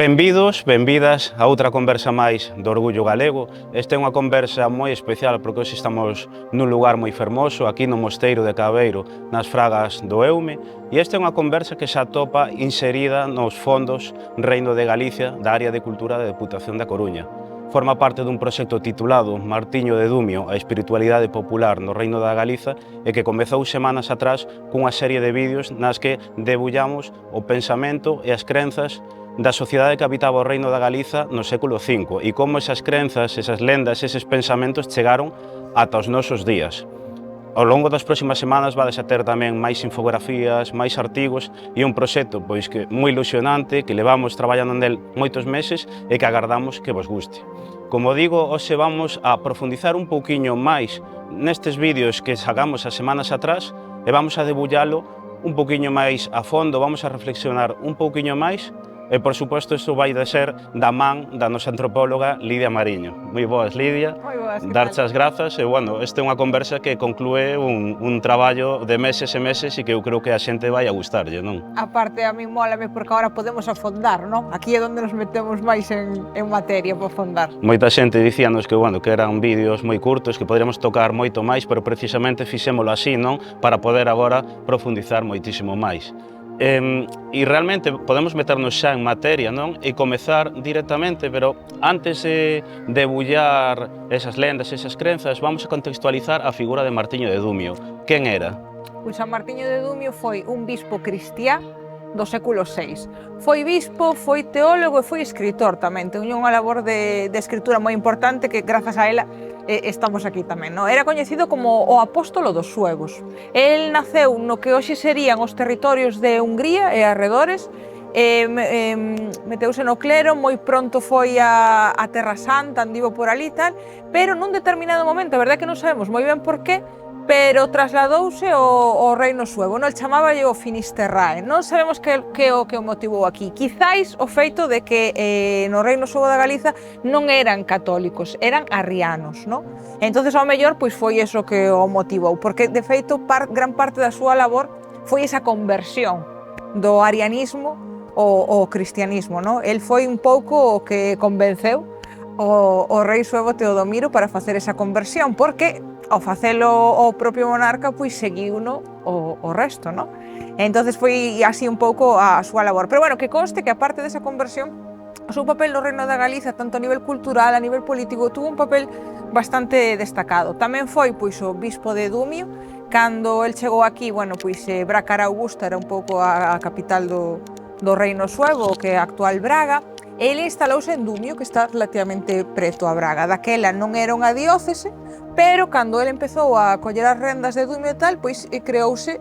Benvidos, benvidas a outra conversa máis do Orgullo Galego. Esta é unha conversa moi especial porque hoxe estamos nun lugar moi fermoso, aquí no Mosteiro de Cabeiro, nas Fragas do Eume, e esta é unha conversa que xa atopa inserida nos fondos Reino de Galicia da Área de Cultura da Deputación da Coruña. Forma parte dun proxecto titulado Martiño de Dumio, a espiritualidade popular no Reino da Galiza e que comezou semanas atrás cunha serie de vídeos nas que debullamos o pensamento e as crenzas da sociedade que habitaba o Reino da Galiza no século V e como esas crenzas, esas lendas, eses pensamentos chegaron ata os nosos días. Ao longo das próximas semanas vades a ter tamén máis infografías, máis artigos e un proxecto pois que moi ilusionante, que levamos traballando nel moitos meses e que agardamos que vos guste. Como digo, hoxe vamos a profundizar un pouquiño máis nestes vídeos que sacamos as semanas atrás e vamos a debullalo un pouquiño máis a fondo, vamos a reflexionar un pouquiño máis. E, por suposto, isto vai de ser da man da nosa antropóloga Lidia Mariño. Moi boas, Lidia. Moi boas, que Darche tal? as grazas e, bueno, esta é unha conversa que conclúe un traballo de meses e meses e que eu creo que a xente vai a gustarlle, non? A parte, a mí mólame porque agora podemos afondar, non? Aquí é onde nos metemos máis en materia para afondar. Moita xente dicíanos que, bueno, que eran vídeos moi curtos, que poderíamos tocar moito máis, pero precisamente fixémolo así, non? Para poder agora profundizar moitísimo máis. E realmente podemos meternos xa en materia, non? E comezar directamente, pero antes de debullar esas lendas, esas crenzas, vamos a contextualizar a figura de Martiño de Dumio. Quen era? Pois San Martiño de Dumio foi un bispo cristián do século VI. Foi bispo, foi teólogo e foi escritor tamén. Teño unha labor de escritura moi importante que grazas a ela estamos aquí tamén, non? Era coñecido como o apóstolo dos suevos. El naceu no que hoxe serían os territorios de Hungría e arredores, meteuse no clero, moi pronto foi a Terra Santa, andivo por ali e tal, pero nun determinado momento, a verdade que non sabemos moi ben por qué, pero trasladouse ao reino suevo, non? El chamáballe o Finisterrae. Non sabemos que o motivou aquí. Quizáis o feito de que no reino suevo da Galiza non eran católicos, eran arrianos, non? Entonces, ao mellor, pois foi eso que o motivou, porque, de feito, gran parte da súa labor foi esa conversión do arianismo ao cristianismo, non? El foi un pouco o que convenceu o rei suevo Teodomiro para facer esa conversión, porque ao facelo o propio monarca, pois seguiuno o resto, non? Entonces foi así un pouco a súa labor. Pero bueno, que conste que aparte desa conversión, o seu papel no Reino da Galiza, tanto a nivel cultural, a nivel político, tuvo un papel bastante destacado. Tamén foi pois o bispo de Dumio. Cando el chegou aquí, bueno, pois Bracara Augusta era un pouco a capital do Reino suevo, que é a actual Braga. Ele instalouse en Dumio, que está relativamente preto a Braga. Daquela non era unha diócese, pero cando ele empezou a coller as rendas de Dumio e tal, pois creouse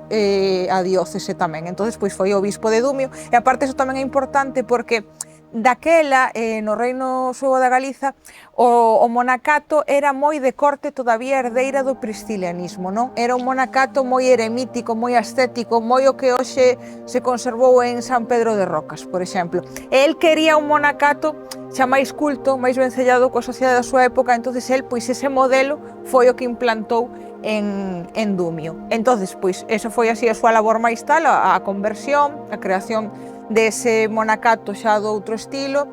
a diócese tamén. Entonces, pois foi o bispo de Dumio. E aparte, iso tamén é importante porque daquela, no Reino Suevo da Galiza, o monacato era moi de corte todavía herdeira do priscilianismo, non? Era un monacato moi eremítico, moi ascético, moi o que hoxe se conservou en San Pedro de Rocas, por exemplo. El quería un monacato xa máis culto, máis vencellado coa sociedade da súa época, entonces el, pois ese modelo foi o que implantou en Dumio. Entonces, pois, eso foi así a súa labor máis tal, a conversión, a creación dese monacato xa do outro estilo,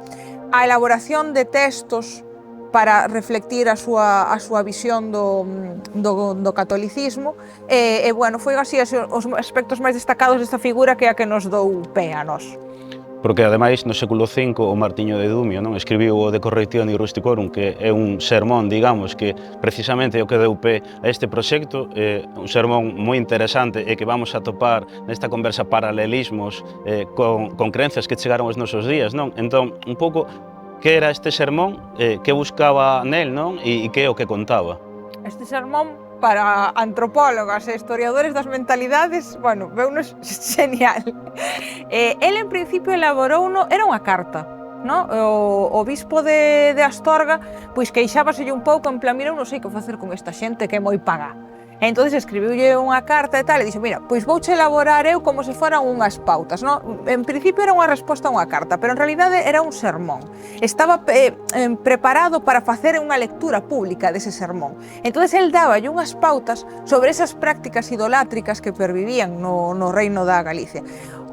a elaboración de textos para reflectir a súa visión do catolicismo e bueno, foi así os aspectos máis destacados desta figura que é a que nos dou pé a nós. Porque, ademais, no século V, o Martiño de Dumio, non, escribiu o De Correctione Rusticorum, que é un sermón, digamos, que precisamente é o que deu pé a este proxecto, un sermón moi interesante e que vamos a topar nesta conversa paralelismos con crenzas que chegaron aos nosos días, non? Entón, un pouco, que era este sermón, que buscaba nel, non? E que é o que contaba? Este sermón, para antropólogas e historiadores das mentalidades, bueno, veunos genial. El, en principio, elaborouno, era unha carta, no? O bispo de Astorga, pois queixábaselle un pouco, en plan, mira, eu non sei que facer con esta xente que é moi pagá. Entonces escribiulle unha carta e tal, e dixo, mira, pois vouche elaborar eu como se foran unhas pautas, non? En principio era unha resposta a unha carta, pero en realidade era un sermón. Estaba preparado para facer unha lectura pública dese sermón. Entonces el dáballe unhas pautas sobre esas prácticas idolátricas que pervivían no Reino da Galicia.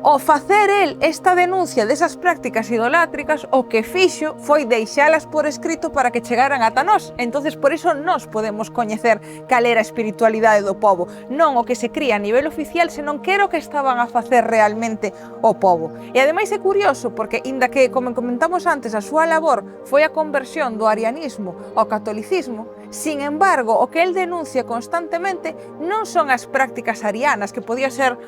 Ao facer el esta denuncia desas prácticas idolátricas, o que fixo foi deixalas por escrito para que chegaran ata nós. Entonces, por iso nós podemos coñecer cal era a espiritualidade do pobo, non o que se cría a nivel oficial, senón que era o que estaban a facer realmente o pobo. E ademais é curioso, porque inda que, como comentamos antes, a súa labor foi a conversión do arianismo ao catolicismo, sin embargo, o que el denuncia constantemente non son as prácticas arianas, que podía ser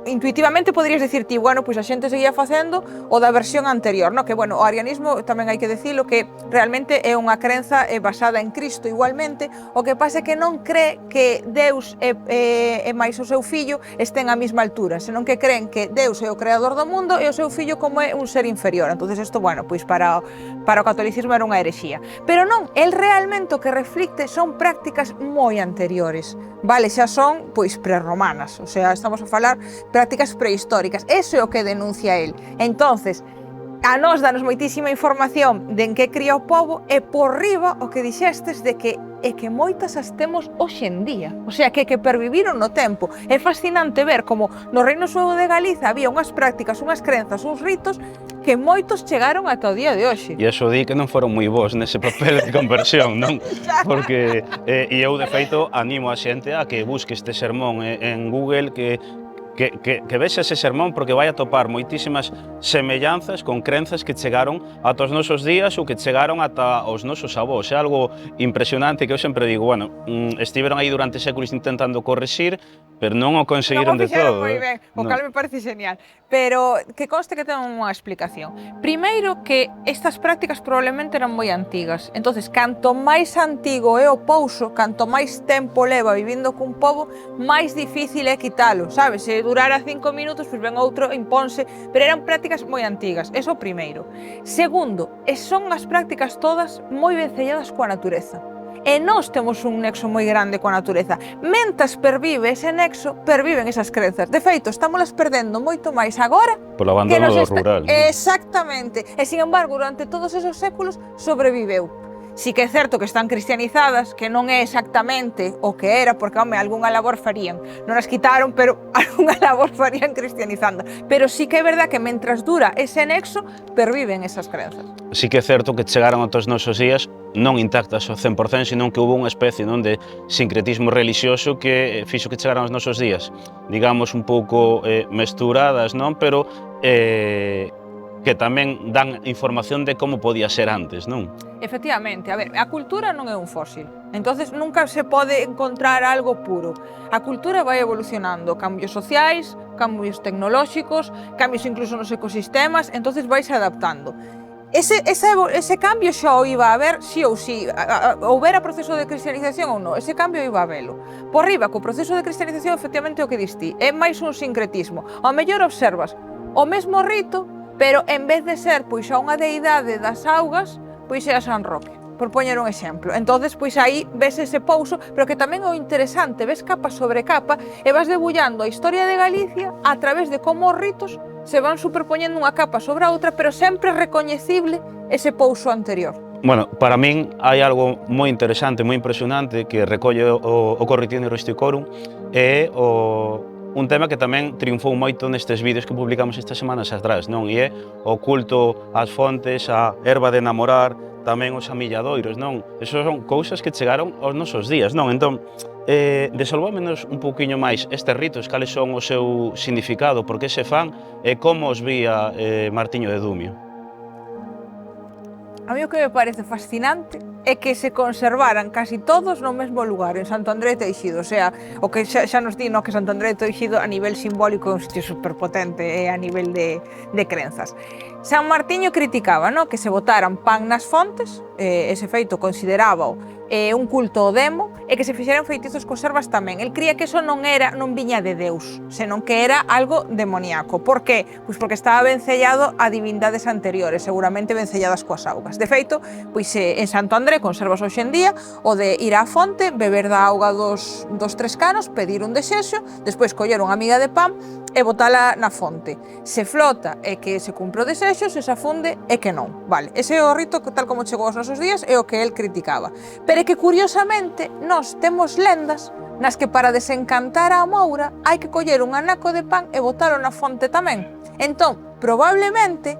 intuitivamente poderías dicir ti, bueno, pois a xente seguía facendo o da versión anterior, no? Que, bueno, o arianismo tamén hai que dicilo que realmente é unha crenza basada en Cristo igualmente, o que pasa é que non cree que Deus e máis o seu fillo estén á mesma altura, senón que creen que Deus é o creador do mundo e o seu fillo como é un ser inferior. Entonces isto, bueno, pois para o catolicismo era unha herexía. Pero non, el realmente o que reflicte son prácticas moi anteriores, vale, xa son pois prerromanas, o sea, estamos a falar prácticas prehistóricas. Eso é o que denuncia el. Entonces, a nós danos moitísima información de en que cría o pobo e por riba o que dixestes de que é que moitas as temos hoxe en día. O sea, que perviviron no tempo. É fascinante ver como no Reino Suevo de Galiza había unhas prácticas, unhas crenzas, uns ritos que moitos chegaron ata o día de hoxe. E iso di que non foron moi bons nese papel de conversión, non? Porque, e eu de feito animo a xente a que busque este sermón en Google, que vexa ese sermón, porque vai a topar moitísimas semellanzas con crenzas que chegaron ata os nosos días ou que chegaron ata os nosos avós. É algo impresionante que eu sempre digo, bueno, estiveron aí durante séculos intentando corrixir, pero non o conseguiron de todo. Moi ben, o cal me parece genial. Pero que conste que ten unha explicación. Primeiro, que estas prácticas probablemente eran moi antigas. Entonces, canto máis antigo é o pouso, canto máis tempo leva vivindo cun pobo, máis difícil é quitalo, sabes? Se durara 5 minutos, pois ven outro, imponse, pero eran prácticas moi antigas. Eso o primeiro. Segundo, son as prácticas todas moi vencelladas coa natureza. E nós temos un nexo moi grande coa natureza. Mentas pervive ese nexo, perviven esas crenzas. De feito, estámolas perdendo moito máis agora polo abandono rural. Exactamente. E, sin embargo, durante todos esos séculos sobreviveu. Si que é certo que están cristianizadas, que non é exactamente o que era, porque, home, algunha labor farían. Non as quitaron, pero algunha labor farían cristianizando. Pero sí que é verdad que mentras dura ese nexo, perviven esas crenzas. Sí que é certo que chegaron aos nosos días non intactas ao 100%, senón que houve unha especie de sincretismo religioso que fixo que chegaran aos nosos días, digamos, un pouco mesturadas, non? Pero que tamén dan información de como podía ser antes, non? Efectivamente, a ver, a cultura non é un fósil, entonces nunca se pode encontrar algo puro. A cultura vai evolucionando, cambios sociais, cambios tecnolóxicos, cambios incluso nos ecosistemas, entonces vais adaptando. Ese cambio xa o iba a haber, sí ou sí, houbera proceso de cristianización ou non, ese cambio iba a velo. Por riba, co proceso de cristianización, efectivamente, o que distí, é máis un sincretismo. Ao mellor observas o mesmo rito, pero en vez de ser pois a unha deidade das augas, pois é a San Roque, por poñer un exemplo. Entonces, pois aí ves ese pouso, pero que tamén é o interesante, ves capa sobre capa e vas debullando a historia de Galicia a través de como os ritos se van superpoñendo unha capa sobre a outra, pero sempre recoñecible ese pouso anterior. Bueno, para min hai algo moi interesante, moi impresionante que recolle o Corritione Rusticorum, e un tema que tamén triunfou moito nestes vídeos que publicamos estas semanas atrás, non? E é o culto ás fontes, a erva de namorar, tamén os amilladoiros, non? Esas son cousas que chegaron aos nosos días, non? Entón, desenvolvémonos un pouquiño máis estes ritos, cales son o seu significado, por que se fan e como os vía Martiño de Dumio. A mí o que me parece fascinante é que se conservaran casi todos no mesmo lugar, en Santo André de Teixido. O sea, o que xa nos di, que Santo André de Teixido a nivel simbólico é un sitio superpotente a nivel de crenzas. San Martiño criticaba que se botaran pan nas fontes, ese feito considerábao un culto ao demo, e que se fixeran feitizos cos ervas tamén. El cría que eso non viña de Deus, senón que era algo demoníaco. Por qué? Pois porque estaba vencellado a divindades anteriores, seguramente vencelladas coas augas. De feito, pois en Santo André conservas hoxe en día o de ir á fonte, beber da auga dos 3 canos, pedir un desexo, despois coller unha miga de pan e botala na fonte. Se flota e que se cumpre o desexo, se afunde e que non. Vale, ese é o rito que tal como chegou aos nosos días é o que el criticaba. Pero é que curiosamente nós temos lendas nas que para desencantar a Moura hai que coller un anaco de pan e botalo na fonte tamén. Entón, probablemente,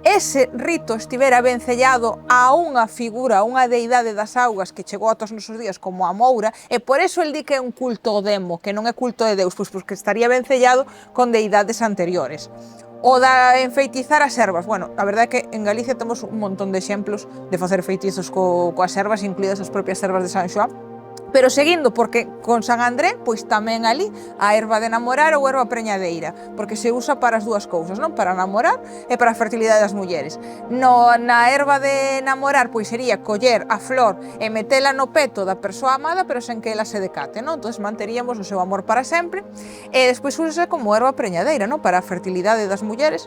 ese rito estivera vencellado a unha figura, a unha deidade das augas que chegou a todos os nosos días como a Moura, e por eso el di que é un culto ao demo, que non é culto de Deus, pois porque estaría vencellado con deidades anteriores. O da enfeitizar as ervas, bueno, a verdade é que en Galicia temos un montón de exemplos de facer feitizos coas ervas, incluídas as propias ervas de San Xoán. Pero seguindo, porque con San André, pois tamén ali a erva de namorar ou erva preñadeira, porque se usa para as dúas cousas, non? Para namorar e para a fertilidade das mulleres. Na erva de namorar, pois sería coller a flor e metela no peto da persoa amada, pero sen que ela se decate, non? Entón manteríamos o seu amor para sempre, e despois úsase como erva preñadeira, non? Para a fertilidade das mulleres,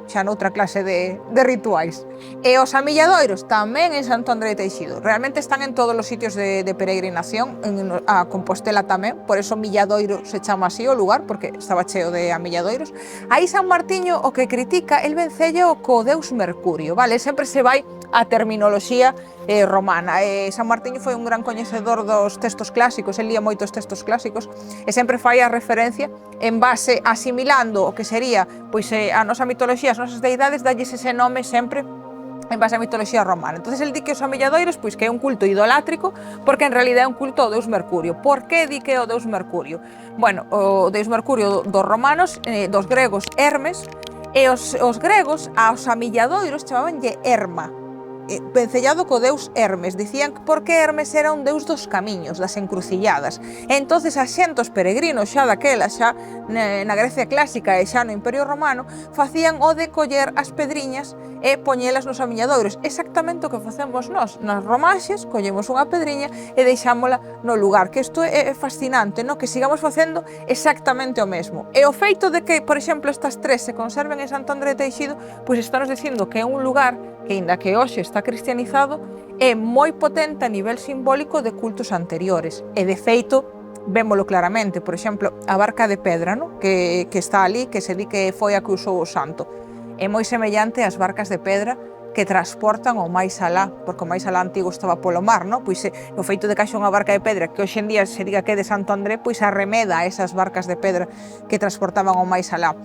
xa noutra clase de rituais. E os amilladoiros tamén en Santo André de Teixido, realmente están en todos os sitios de peregrinación, a Compostela tamén, por eso Milladoiro se chama así o lugar, porque estaba cheo de amilladoiros. Aí San Martiño o que critica, el vencella co deus Mercurio, vale? Sempre se vai a terminoloxía romana. San Martiño foi un gran coñecedor dos textos clásicos, el lía moitos textos clásicos e sempre fai a referencia en base asimilando o que sería pois a nosa mitoloxía, as nosas deidades, dalles ese nome sempre en base á mitoloxía romana. Entonces el di que os amilladoiros pois que é un culto idolátrico porque en realidad é un culto ao deus Mercurio. Por que di que é o deus Mercurio? Bueno, o deus Mercurio dos romanos, dos gregos Hermes, e os gregos aos amilladoiros chamabanlle Herma, vencellado co deus Hermes. Dicían porque Hermes era un deus dos camiños, das encrucilladas. E entonces a xente, os peregrinos xa daquela, xa na Grecia clásica e xa no Imperio Romano, facían o de coller as pedriñas e poñelas nos amilladoiros. Exactamente o que facemos nós. Nas romaxes, collemos unha pedriña e deixámola no lugar. Que isto é fascinante, no? Que sigamos facendo exactamente o mesmo. E o feito de que, por exemplo, estas tres se conserven en Santo André de Teixido, pois está nos dicindo que é un lugar que, inda que hoxe está cristianizado, é moi potente a nivel simbólico de cultos anteriores. E, de feito, vémolo claramente, por exemplo, a barca de pedra, no? que está ali, que se di que foi a que usou o santo. É moi semellante ás barcas de pedra que transportan o máis alá, porque o máis alá antigo estaba polo mar, no? Pois o feito de que haxa unha barca de pedra que hoxe en día se diga que é de Santo André, pois arremeda a esas barcas de pedra que transportaban o máis alá.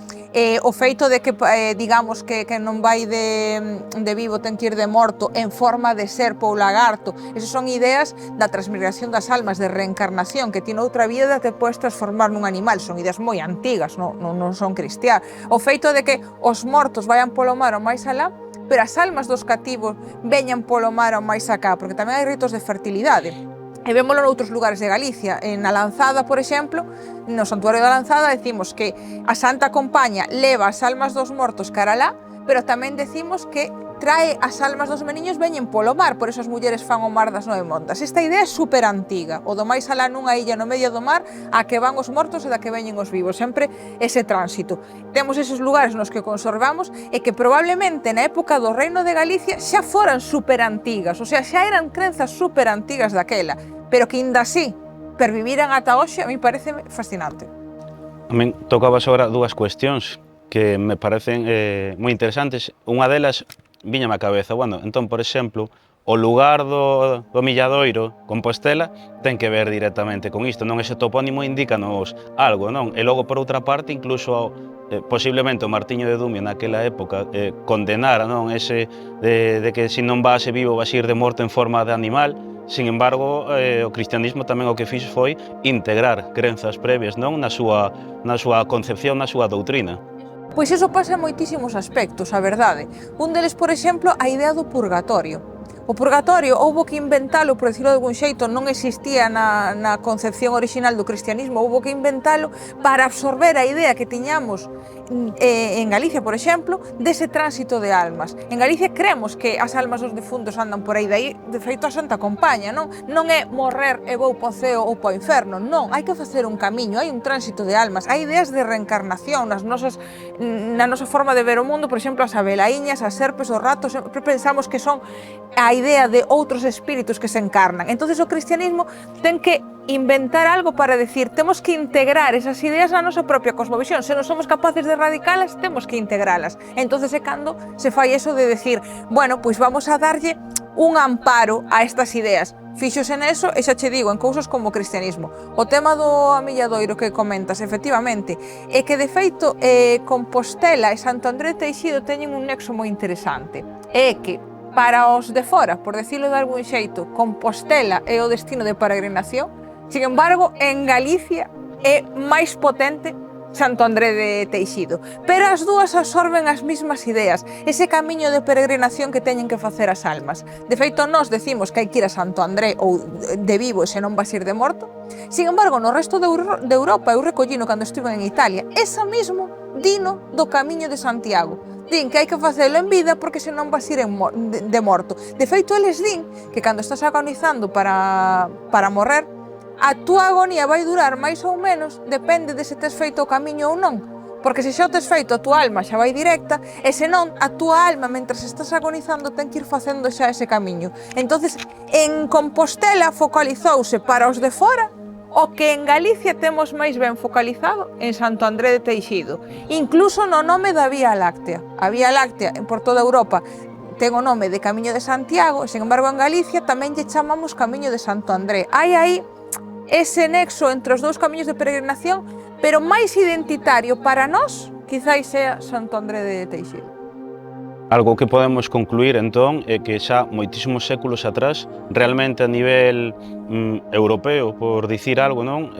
O feito de que, digamos, que non vai de vivo ten que ir de morto en forma de serpo ou lagarto, esas son ideas da transmigración das almas, de reencarnación, que tiene outra vida e te podes transformar nun animal, son ideas moi antigas, non son cristiás. O feito de que os mortos vayan polo mar o máis alá, pero as almas dos cativos veñan polo mar ao máis acá, porque tamén hai ritos de fertilidade. E vémolo noutros lugares de Galicia. Na Lanzada, por exemplo, no Santuario da Lanzada, decimos que a Santa Compaña leva as almas dos mortos cara alá, pero tamén decimos que trae as almas dos meniños veñen polo mar, por eso as mulleres fan o mar das 9 montas. Esta idea é super antiga, o do máis alá nunha illa no medio do mar, a que van os mortos e da que veñen os vivos, sempre ese tránsito. Temos eses lugares nos que conservamos e que probablemente na época do Reino de Galicia xa foran super antigas, o sea, xa eran crenzas super antigas daquela, pero que inda así perviviran ata hoxe, a mí parece fascinante. A min tocabas agora dúas cuestións que me parecen moi interesantes. Unha delas viñame á cabeza, bueno, entón, por exemplo, o lugar do Milladoiro, Compostela, ten que ver directamente con isto, non? Ese topónimo indícanos algo, non? E logo, por outra parte, incluso posiblemente o Martiño de Dumio naquela época condenara, non? Ese de que se non vas vivo vas ir de morto en forma de animal. Sin embargo, o cristianismo tamén o que fixo foi integrar crenzas previas, non? Na súa concepción, na súa doutrina. Pois iso pasa en moitísimos aspectos, a verdade. Un deles, por exemplo, a idea do purgatorio. O purgatorio houbo que inventalo, por decirlo de algún xeito, non existía na concepción original do cristianismo, houbo que inventalo para absorber a idea que tiñamos en Galicia, por exemplo, dese tránsito de almas. En Galicia creemos que as almas dos defuntos andan por aí, de feito a Santa Compaña, non? Non é morrer e vou po ceo ou po inferno, non, hai que facer un camiño, hai un tránsito de almas, hai ideas de reencarnación na nosa forma de ver o mundo, por exemplo, as abelaiñas, as serpes, os ratos, sempre pensamos que son a idea de outros espíritus que se encarnan. Entonces o cristianismo ten que inventar algo para decir, temos que integrar esas ideas na nosa propia cosmovisión. Se non somos capaces de erradicalas, temos que integralas. Entonces é cando se fai eso de decir, bueno, pois vamos a darlle un amparo a estas ideas. Fíxose neso e xa che digo, en cousas como o cristianismo. O tema do amilladoiro que comentas, efectivamente, é que de feito Compostela e Santo André de Teixido teñen un nexo moi interesante. É que para os de fora, por decirlo de algún xeito, Compostela é o destino de peregrinación, sin embargo, en Galicia é máis potente Santo André de Teixido, pero as dúas absorben as mesmas ideas, ese camiño de peregrinación que teñen que facer as almas. De feito, nós decimos que hai que ir a Santo André ou de vivo e se non vas ir de morto. Sin embargo, no resto de Europa, eu recollino cando estive en Italia, esa mismo dino do camiño de Santiago. Din que hai que facelo en vida porque se non vas ir de morto. De feito, eles din que cando estás agonizando para morrer, a túa agonía vai durar máis ou menos, depende de se tes feito o camiño ou non. Porque se xa o tes feito, a túa alma xa vai directa, e se non, a túa alma, mentras estás agonizando, ten que ir facendo xa ese camiño. Entonces, en Compostela focalizouse para os de fora o que en Galicia temos máis ben focalizado en Santo André de Teixido. Incluso no nome da Vía Láctea. A Vía Láctea, por toda Europa, ten o nome de Camiño de Santiago, e, sin embargo, en Galicia tamén lle chamamos Camiño de Santo André. Hai aí ese nexo entre os dous camiños de peregrinación, pero máis identitario para nós, quizáis sea Santo André de Teixido. Algo que podemos concluir, entón, é que xa moitísimos séculos atrás, realmente a nivel europeo, por dicir algo, non?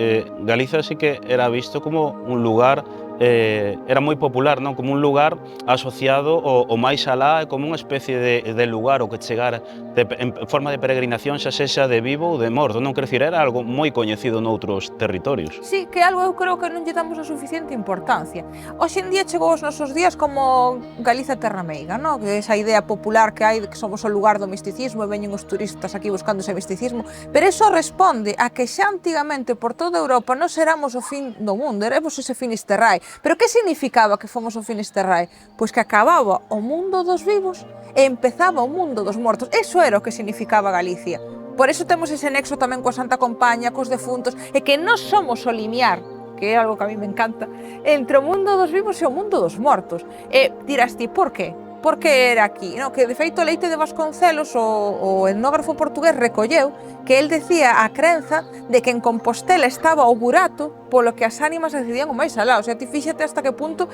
Galicia sí que era visto como un lugar, era moi popular, non? Como un lugar asociado ao máis alá, como unha especie de lugar ao que chegar en forma de peregrinación, xa sexa de vivo ou de morto, non? Quer dicir, era algo moi coñecido noutros territorios. Sí, que algo eu creo que non lle damos a suficiente importancia. Hoxe en día chegou aos nosos días como Galiza terra meiga, non? Que esa idea popular que hai de que somos o lugar do misticismo e veñen os turistas aquí buscando ese misticismo, pero eso responde a que xa antigamente por toda Europa non éramos o fin do mundo, éramos ese Finisterrae. Pero que significaba que fomos o Finisterrae? Pois que acababa o mundo dos vivos e empezaba o mundo dos mortos. Eso era o que significaba Galicia. Por eso temos ese nexo tamén coa Santa Compaña, cos defuntos, e que nós somos o limiar, que é algo que a mí me encanta, entre o mundo dos vivos e o mundo dos mortos. E dirás ti, por qué? Por que era aquí? No, que de feito Leite de Vasconcelos, o etnógrafo portugués, recolleu que el decía a crenza de que en Compostela estaba o burato polo que as ánimas accedían o máis alá. O sea, ti fíxate hasta que punto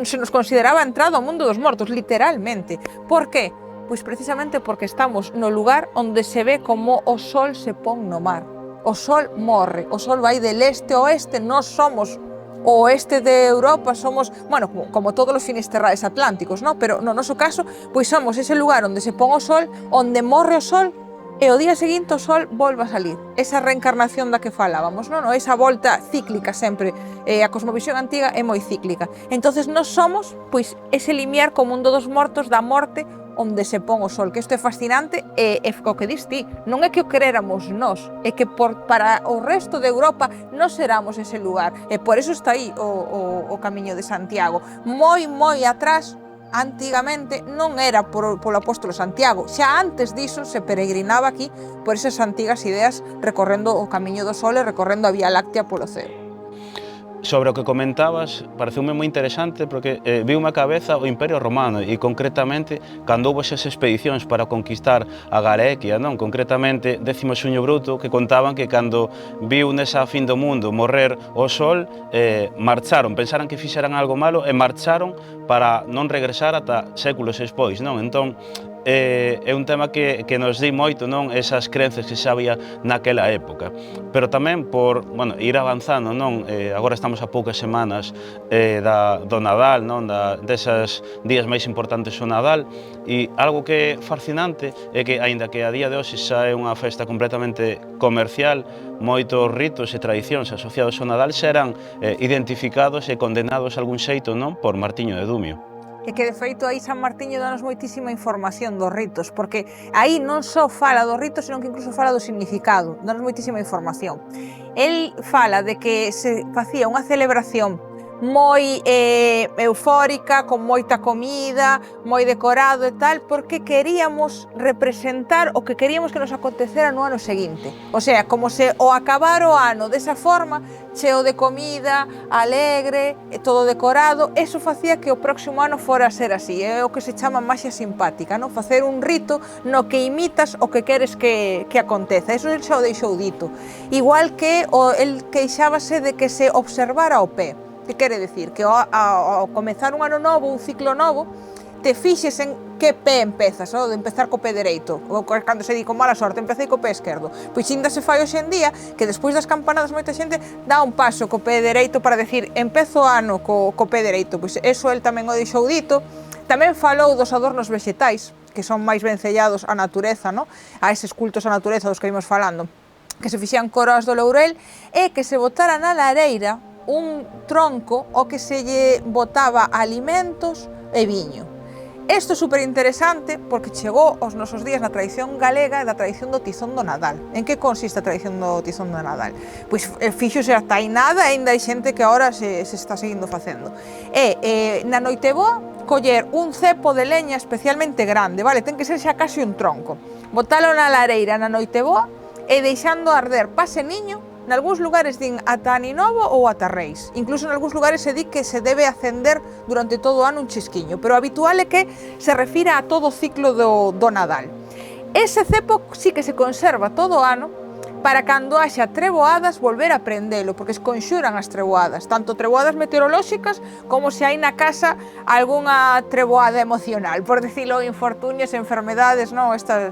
se nos consideraba a entrada ao mundo dos mortos, literalmente. Por qué? Pois precisamente porque estamos no lugar onde se ve como o sol se pon no mar. O sol morre, o sol vai del este ao oeste, nós somos o oeste de Europa, somos, bueno, como todos os finisterraes atlánticos, ¿no? Pero no noso caso, pois somos ese lugar onde se pon o sol, onde morre o sol, e o día seguinte o sol volve a salir. Esa reencarnación da que falábamos, non? Esa volta cíclica sempre. A cosmovisión antiga é moi cíclica. Entonces nós somos, pois, ese limiar co mundo dos mortos, da morte, onde se pon o sol, que isto é fascinante e o que dis ti, non é que o queréramos nós, é que para o resto de Europa nós éramos ese lugar, e por eso está aí o Camiño de Santiago. Moi atrás, antigamente, non era polo apóstolo Santiago, xa antes diso se peregrinaba aquí por esas antigas ideas, recorrendo o Camiño do Sol e recorrendo a Vía Láctea polo ceo. Sobre o que comentabas, pareceume moi interesante porque viu-me a cabeza o Imperio Romano e concretamente cando houve esas expedicións para conquistar a Galequia, non? Concretamente Décimo Xuño Bruto, que contaban que cando viu nesa fin do mundo morrer o sol, marcharon, pensaran que fixeran algo malo e marcharon para non regresar ata séculos despois, non? Entón, é un tema que nos di moito, non? Esas crenzas que xa había naquela época. Pero tamén por, bueno, ir avanzando, non? Agora estamos a poucas semanas do Nadal, non? Desas días máis importantes o Nadal, e algo que é fascinante é que, aínda que a día de hoxe xa é unha festa completamente comercial, moitos ritos e tradicións asociados ao Nadal xa eran identificados e condenados a algún xeito, non? Por Martiño de Dumio. E que de feito aí San Martiño danos moitísima información dos ritos, porque aí non só fala dos ritos, senón que incluso fala do significado, danos moitísima información. El fala de que se facía unha celebración moi eufórica, con moita comida, moi decorado e tal, porque queríamos representar o que queríamos que nos acontecera no ano seguinte. O sea, como se o acabar o ano desa forma, cheo de comida, alegre, todo decorado, eso facía que o próximo ano fora a ser así. É o que se chama maxia simpática, non? Facer un rito no que imitas o que queres que aconteza. Eso xa o deixou dito. Igual que el queixábase de que se observara o pé. Que quere decir? Que ao comezar un ano novo, un ciclo novo, te fixes en que pé empezas, de empezar co pé dereito, ou cando se di con mala sorte, empecé co pé esquerdo. Pois ainda se fai hoxe en día que despois das campanadas moita xente dá un paso co pé dereito para decir empezo o ano co pé dereito. Pois eso el tamén o deixou dito. Tamén falou dos adornos vexetais, que son máis vencellados á natureza, a eses cultos á natureza dos que vimos falando, que se fixían coroas do laurel e que se botara na lareira un tronco ao que se lle botaba alimentos e viño. Isto é superinteresante porque chegou aos nosos días na tradición galega e da tradición do tizón do Nadal. En que consiste a tradición do tizón do Nadal? Pois fíxose ata aí nada, ainda hai xente que agora se está seguindo facendo. Na noiteboa, coller un cepo de leña especialmente grande, vale? Ten que ser xa casi un tronco. Botalo na lareira na noiteboa e deixando arder pase niño. Nalgúns lugares din ata Aninovo ou ata Reis. Incluso nalgúns lugares se di que se debe acender durante todo o ano un chisquiño, pero o habitual é que se refira a todo o ciclo do Nadal. Ese cepo sí que se conserva todo o ano para cando haxa treboadas volver a prendelo, porque se conxuran as treboadas, tanto treboadas meteorolóxicas como se hai na casa algunha treboada emocional, por decirlo, infortunios, enfermedades,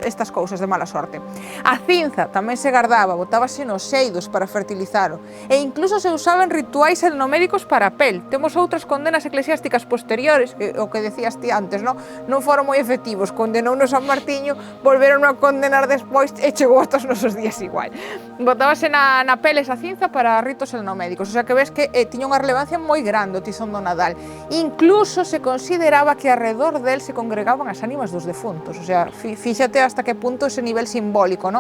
estas cousas de mala sorte. A cinza tamén se gardaba, botábase nos seidos para fertilizalo, e incluso se usaba en rituais etnomédicos para a pel. Temos outras condenas eclesiásticas posteriores, o que decías ti antes, non foron moi efectivos, condenounos San Martiño, volveron a condenar despois e chegou hasta os nosos días igual. Botábase na pel esa cinza para ritos etnomédicos, o sea que ves que tiña unha relevancia moi grande o tizón do Nadal. Incluso se consideraba que alrededor del se congregaban as ánimas dos defuntos, o sea, fíxate hasta que punto ese nivel simbólico,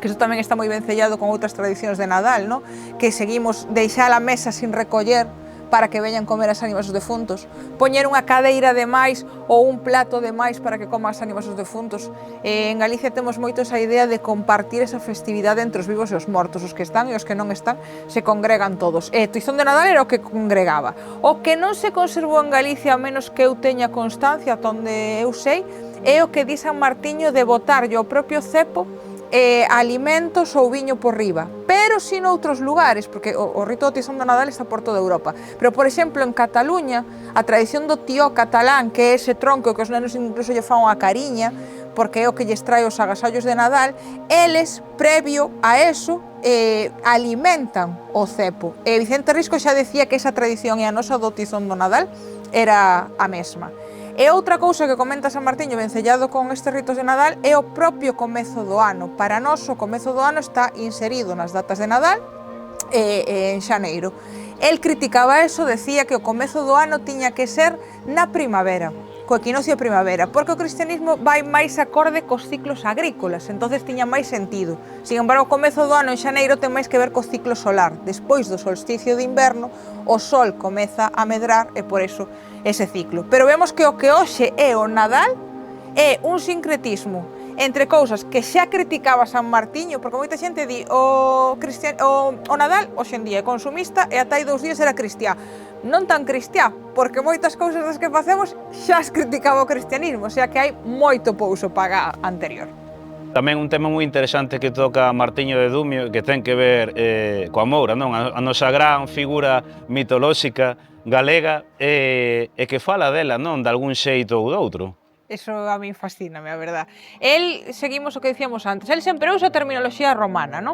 que iso tamén está moi vencellado con outras tradicións de Nadal, que seguimos deixar a mesa sin recoller para que veñan comer as ánimas dos defuntos, poñer unha cadeira de máis ou un plato de máis para que coma as ánimas dos defuntos. En Galicia temos moito esa idea de compartir esa festividade entre os vivos e os mortos, os que están e os que non están se congregan todos. O tizón de Nadal era o que congregaba. O que non se conservou en Galicia, a menos que eu teña constancia, onde eu sei, é o que di San Martiño de botarlle ao propio cepo alimentos ou viño por riba, pero si noutros lugares, porque o rito do tizón do Nadal está por toda Europa, pero por exemplo en Cataluña a tradición do tío catalán, que é ese tronco que os nenos incluso lle fan a cariña porque é o que lles trae os agasallos de Nadal, eles, previo a eso, alimentan o cepo. E Vicente Risco xa decía que esa tradición e a nosa do tizón do Nadal era a mesma. E outra cousa que comenta San Martiño vencellado con estes ritos de Nadal é o propio comezo do ano. Para nós o comezo do ano está inserido nas datas de Nadal e en xaneiro. El criticaba eso, decía que o comezo do ano tiña que ser na primavera, co equinoccio de primavera, porque o cristianismo vai máis acorde cos ciclos agrícolas, entonces tiña máis sentido. Sin embargo, o comezo do ano en xaneiro ten máis que ver co ciclo solar. Despois do solsticio de inverno, o sol comeza a medrar e por eso ese ciclo. Pero vemos que o que hoxe é o Nadal é un sincretismo entre cousas que xa criticaba San Martiño, porque moita xente di o Nadal hoxe en día é consumista e ata hai 2 días era cristiá. Non tan cristiá, porque moitas cousas das que facemos xa as criticaba o cristianismo, o sea que hai moito pouso para a anterior. Tamén un tema moi interesante que toca Martiño de Dumio, que ten que ver coa Moura, a nosa gran figura mitolóxica galega e que fala dela, de algún xeito ou doutro. Eso a min fascíname, a verdad. El, seguimos o que dicíamos antes, el sempre usa a terminoloxía romana,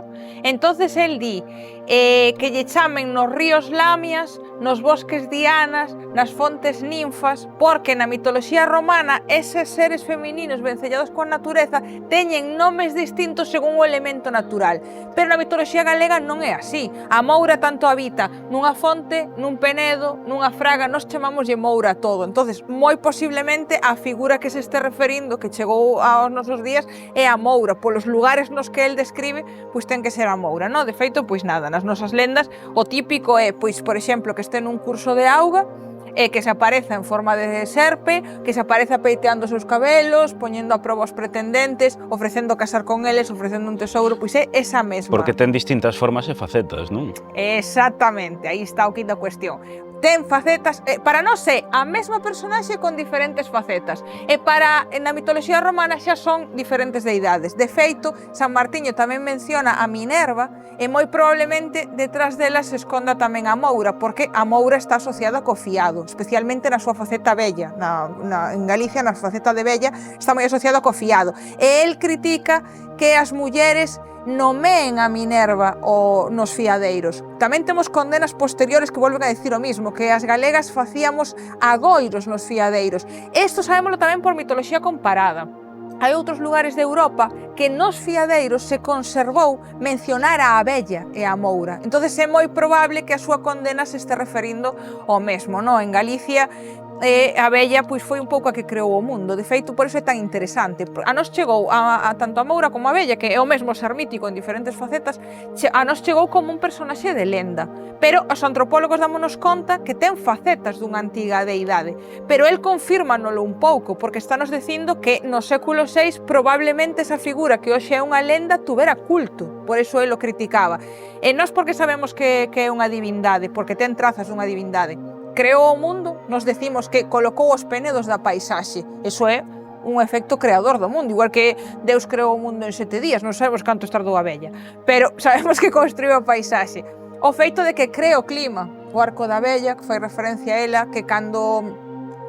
Entonces el di que lle chamen nos ríos lamias, nos bosques dianas, nas fontes ninfas, porque na mitoloxía romana eses seres femininos vencellados coa natureza teñen nomes distintos según o elemento natural. Pero na mitoloxía galega non é así. A Moura tanto habita nunha fonte, nun penedo, nunha fraga, nós chamámoslle Moura a todo. Entonces, moi posiblemente a figura que que se este referindo, que chegou aos nosos días, é a Moura. Polos lugares nos que el describe, pois ten que ser a Moura, non? De feito, pois nada, nas nosas lendas o típico é, pois, por exemplo, que este nun curso de auga, que se apareza en forma de serpe, que se apareza peiteando os seus cabelos, poñendo a proba aos pretendentes, ofrecendo casar con eles, ofrecendo un tesouro, pois é esa mesma. Porque ten distintas formas e facetas, non? Exactamente, aí está o quinta cuestión. Ten facetas, para nós é a mesma personaxe con diferentes facetas, e para na mitoloxía romana xa son diferentes deidades. De feito, San Martiño tamén menciona a Minerva, e moi probablemente detrás dela se esconda tamén a Moura, porque a Moura está asociada co fiado, especialmente na súa faceta bella. En Galicia, na faceta de bella, está moi asociada co fiado. E el critica que as mulleres nomeen a Minerva nos fiadeiros. Tamén temos condenas posteriores que volven a decir o mismo, que as galegas facíamos agoiros nos fiadeiros. Isto sabémoslo tamén por mitoloxía comparada. Hai outros lugares de Europa que nos fiadeiros se conservou mencionar a abella e a moura. Entonces é moi probable que a súa condena se este referindo ao mesmo, non? En Galicia a abella pois foi un pouco a que creou o mundo. De feito, por iso é tan interesante. A nos chegou tanto a moura como a abella, que é o mesmo ser mítico en diferentes facetas, a nos chegou como un personaxe de lenda. Pero os antropólogos dámonos conta que ten facetas dunha antiga deidade. Pero el confírmanolo un pouco, porque estános dicindo que no século VI probablemente esa figura que hoxe é unha lenda tuvera culto. Por iso el o criticaba. E nós porque sabemos que é unha divindade, porque ten trazas dunha divindade. Creou o mundo, nos decimos que colocou os penedos da paisaxe. Eso é un efecto creador do mundo, igual que Deus creou o mundo en 7 días, non sabemos canto tardou a abella, pero sabemos que construiu a paisaxe. O feito de que crea o clima, o arco da abella, que fai referencia a ela, que cando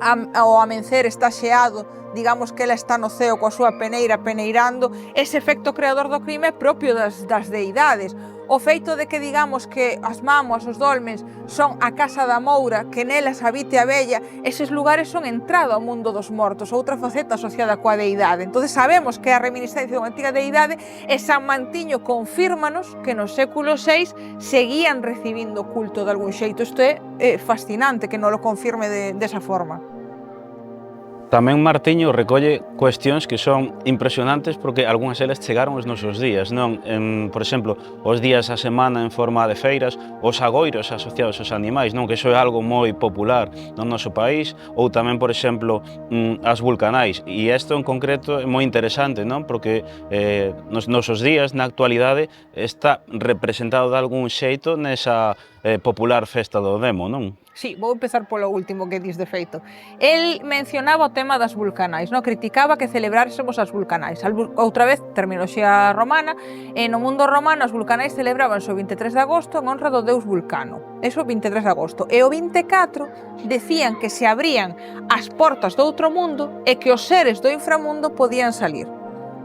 ao amencer está xeado, digamos que ela está no ceo coa súa peneira peneirando, ese efecto creador do clima é propio das deidades. O feito de que digamos que as mámoas, os dolmens, son a casa da moura, que nelas habite a abella, eses lugares son entrada ao mundo dos mortos, outra faceta asociada coa deidade. Entón sabemos que a reminiscencia dunha antiga deidade, e San Martiño confírmanos que no século VI seguían recibindo culto de algún xeito. Isto é fascinante que non lo confirme desa forma. Tamén Martiño recolle cuestións que son impresionantes porque algunhas delas chegaron aos nosos días, non? Por exemplo, os días a semana en forma de feiras, os agoiros asociados aos animais, non? Que iso é algo moi popular no noso país, ou tamén, por exemplo, as vulcanais. E isto en concreto é moi interesante, non? Porque nos nosos días, na actualidade, está representado de algún xeito nesa popular festa do demo, non? Sí, vou empezar polo último que dis de feito. El mencionaba o tema das vulcanais, non? Criticaba que celebrásemos as vulcanais. Outra vez, terminoloxía romana, e no mundo romano as vulcanais celebrábanse o 23 de agosto en honra do deus Vulcano. Eso o 23 de agosto. E o 24 decían que se abrían as portas do outro mundo e que os seres do inframundo podían salir.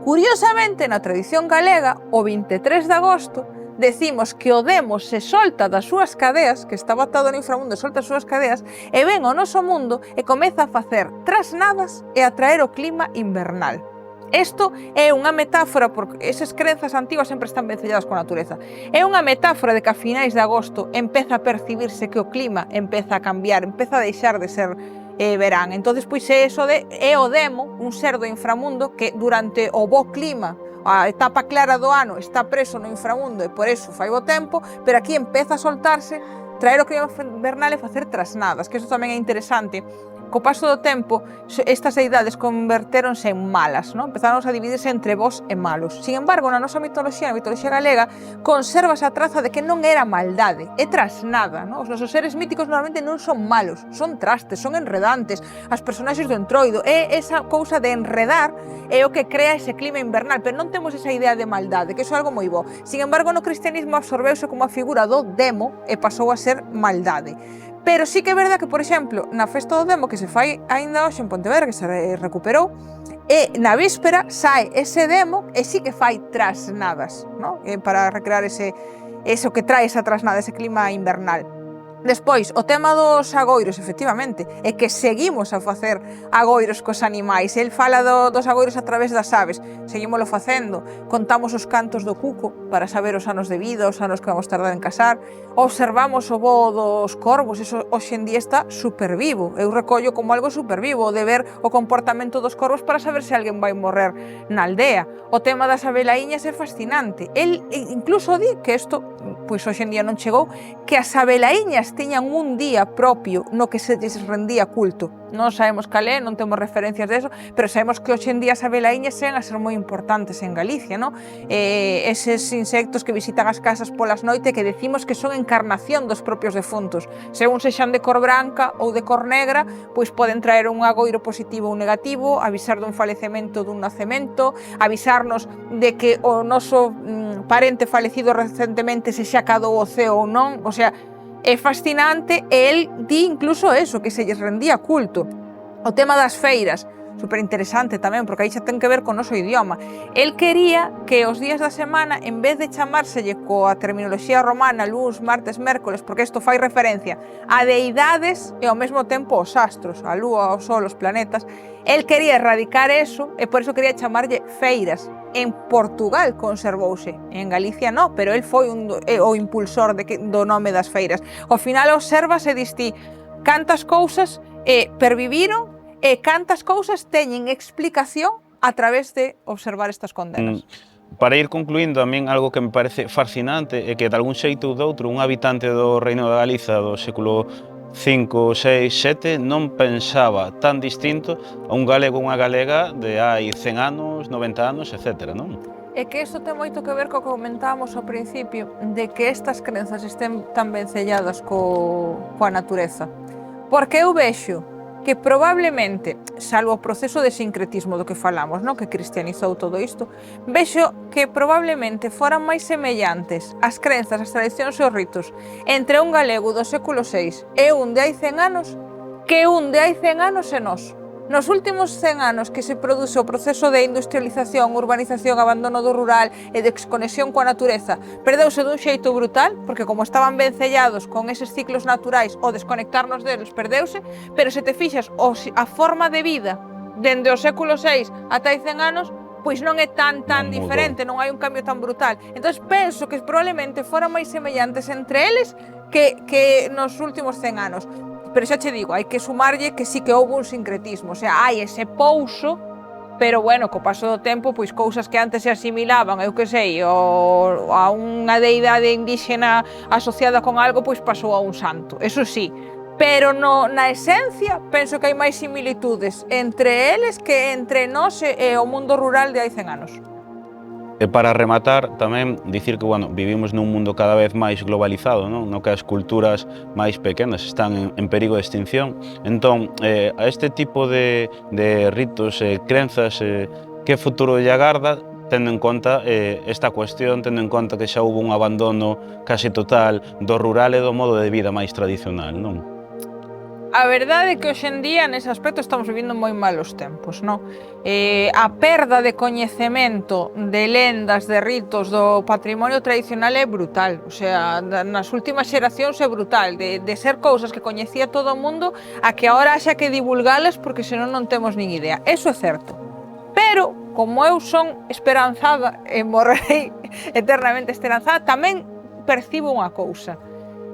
Curiosamente, na tradición galega, o 23 de agosto, decimos que o demo se solta das súas cadeas, que estaba atado no inframundo, solta as súas cadeas, e ven ao noso mundo e comeza a facer trasnadas e a traer o clima invernal. Isto é unha metáfora, porque esas crenzas antiguas sempre están vencelladas coa natureza. É unha metáfora de que a finais de agosto empeza a percibirse que o clima empeza a cambiar, empeza a deixar de ser verán. Entonces, pois é o demo, un ser do inframundo que durante o bo clima, a etapa clara do ano, está preso no inframundo e por eso fai bo tempo, pero aquí empeza a soltarse, traer o clima invernal e facer trasnadas, que iso tamén é interesante. Co paso do tempo, estas deidades convertéronse en malas, non? Empezaron a dividirse entre bons e malos. Sin embargo, na nosa mitoloxía, na mitoloxía galega, conserva esa traza de que non era maldade, é trasnada, non? Os nosos seres míticos normalmente non son malos, son trastes, son enredantes, as personaxes do entroido, é esa cousa de enredar, é o que crea ese clima invernal, pero non temos esa idea de maldade, que iso é algo moi bo. Sin embargo, no cristianismo absorbeuse como a figura do demo e pasou a ser maldade. Pero sí que é verdade que, por exemplo, na festa do demo que se fai aínda hoxe en Pontevedra, que se recuperou, e na víspera sai ese demo e sí que fai trasnadas, non? Para recrear ese que trae esa trasnada, ese clima invernal. Despois, o tema dos agoiros, efectivamente, é que seguimos a facer agoiros cos animais. El fala dos agoiros a través das aves, seguímoslo facendo. Contamos os cantos do cuco para saber os anos de vida, os anos que vamos tardar en casar. Observamos o voo dos corvos, eso hoxe en día está super vivo. Eu recollo como algo super vivo, de ver o comportamento dos corvos para saber se alguén vai morrer na aldea. O tema das abelaiñas é fascinante. El incluso di que isto, pois hoxe en día non chegou, que as abelaiñas tiñan un día propio no que se lles rendía culto. Non sabemos cal é, non temos referencias de eso, pero sabemos que hoxe en día as abelaiñas sean a ser moi importantes en Galicia, non? Eses insectos que visitan as casas polas noite que decimos que son encarnación dos propios defuntos. Según sexan de cor branca ou de cor negra, pois poden traer un agoiro positivo ou negativo, avisar dun falecemento dun nacemento, avisarnos de que o noso parente falecido recentemente se xa cadou o ceo ou non, o sea, é fascinante. El di incluso eso, que se lles rendía culto. O tema das feiras, super interesante tamén, porque aí xa ten que ver con o noso idioma. El quería que os días da semana, en vez de chamárselle coa terminoloxía romana, luns, martes, mércoles, porque isto fai referencia a deidades e ao mesmo tempo aos astros, a lúa, ao sol, os planetas, el quería erradicar eso e por eso quería chamarlle feiras. En Portugal conservouse, en Galicia non, pero el foi o impulsor do nome das feiras. Ao final observas e distí cantas cousas perviviron e cantas cousas teñen explicación a través de observar estas condenas. Para ir concluindo, a min algo que me parece fascinante é que de algún xeito ou doutro un habitante do Reino de Galiza do século 5, 6, 7 non pensaba tan distinto a un galego ou unha galega de hai 100 anos, 90 anos, etc. non? É que isto ten moito que ver co que comentábamos ao principio, de que estas crenzas estén tan vencelladas coa natureza. Porque eu vexo que probablemente, salvo o proceso de sincretismo do que falamos, non? Que cristianizou todo isto, vexo que probablemente foran máis semellantes as crenzas, as tradicións e os ritos entre un galego do século VI e un de hai 100 anos que un de hai 100 anos e nós. Nos últimos 100 anos que se produce o proceso de industrialización, urbanización, abandono do rural e de desconexión coa natureza, perdeuse dun xeito brutal, porque como estaban vencellados con eses ciclos naturais, o desconectarnos deles perdeuse, pero se te fixas a forma de vida dende o século VI ata hai 100 anos, pois non é tan diferente, non hai un cambio tan brutal. Entón penso que probablemente foran máis semellantes entre eles que nos últimos 100 anos. Pero xa che digo, hai que sumarlle que sí que houve un sincretismo, o sea, hai ese pouso, pero bueno, co paso do tempo, pois cousas que antes se asimilaban, eu que sei, a unha deidade indígena asociada con algo, pois pasou a un santo, eso sí. Pero na esencia, penso que hai máis similitudes entre eles que entre nós e o mundo rural de hai 100 anos. E para rematar, tamén dicir que vivimos nun mundo cada vez máis globalizado, non? No que as culturas máis pequenas están en perigo de extinción. Entón, a este tipo de ritos e crenzas, que futuro lle agarda, tendo en conta esta cuestión, tendo en conta que xa houve un abandono case total do rural e do modo de vida máis tradicional, non? A verdade é que hoxe en día, nese aspecto, estamos vivindo moi malos tempos, non? A perda de coñecemento de lendas, de ritos, do patrimonio tradicional é brutal. O sea, nas últimas xeracións é brutal, de ser cousas que coñecía todo o mundo a que agora haxa que divulgalas porque senón non temos nin idea. Eso é certo. Pero, como eu son esperanzada e morrerei eternamente esperanzada, tamén percibo unha cousa,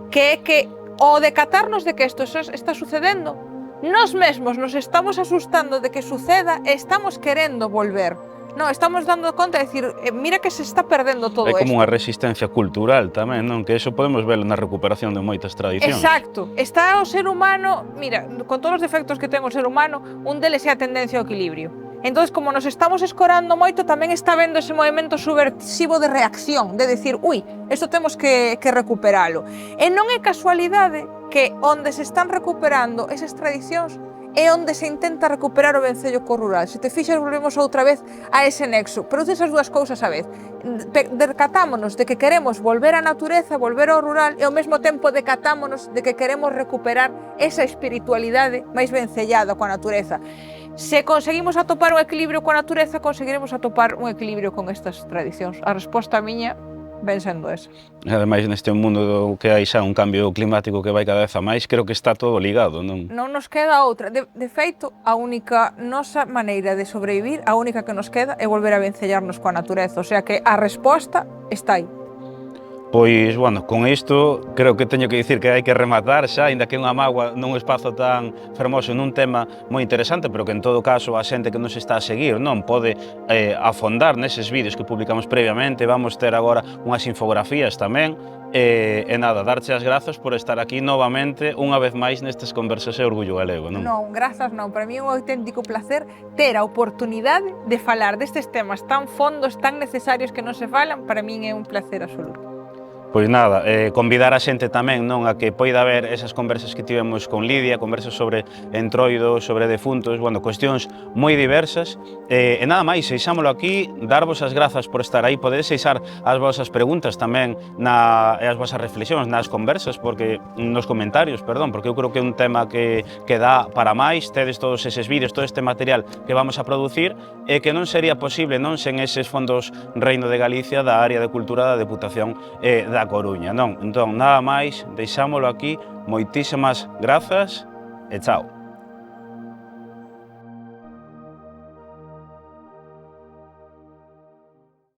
que é que o decatarnos de que isto está sucedendo, nós mesmos nos estamos asustando de que suceda e estamos querendo volver. Non, estamos dando conta de decir, mira que se está perdendo todo isto. É como unha resistencia cultural tamén, non? Que eso podemos verlo na recuperación de moitas tradicións. Exacto. Está o ser humano, mira, con todos os defectos que ten o ser humano, un deles é a tendencia ao equilibrio. Entón, como nos estamos escorando moito, tamén está vendo ese movimento subversivo de reacción, de decir, ui, isto temos que recuperalo. E non é casualidade que onde se están recuperando esas tradicións é onde se intenta recuperar o vencello co rural. Se te fixas, volvemos outra vez a ese nexo. Produce esas dúas cousas a vez. Decatámonos de que queremos volver á natureza, volver ao rural, e ao mesmo tempo decatámonos de que queremos recuperar esa espiritualidade máis vencellada coa natureza. Se conseguimos atopar un equilibrio coa natureza, conseguiremos atopar un equilibrio con estas tradicións. A resposta miña ven sendo esa. Ademais, neste mundo que hai xa un cambio climático que vai cada vez a máis, creo que está todo ligado, non? Non nos queda outra. De feito, a única nosa maneira de sobrevivir, a única que nos queda é volver a vencellarnos coa natureza, o sea que a resposta está aí. Pois, bueno, con isto creo que teño que dicir que hai que rematar xa, aínda que unha mágoa nun espazo tan fermoso, nun tema moi interesante, pero que en todo caso a xente que nos está a seguir non pode afondar neses vídeos que publicamos previamente. Vamos ter agora unhas infografías tamén, e nada, darche as grazas por estar aquí novamente unha vez máis nestes Conversas e Orgullo Galego, non? Non, grazas non, para mí é un auténtico placer ter a oportunidade de falar destes temas tan fondos, tan necesarios que non se falan, para min é un placer absoluto. Pois nada, convidar a xente tamén non a que poida ver esas conversas que tivemos con Lidia, conversas sobre entroidos, sobre defuntos, bueno, cuestións moi diversas. E nada máis, deixámolo aquí, darvos as grazas por estar aí, podedes deixar as vosas preguntas tamén e as vosas reflexións nas conversas, porque nos comentarios, perdón, porque eu creo que é un tema que dá para máis, tedes todos eses vídeos, todo este material que vamos a producir e que non sería posible non sen eses fondos Reino de Galicia da área de cultura da Deputación da Coruña, non? Entón, nada máis, deixámolo aquí, moitísimas grazas e chao.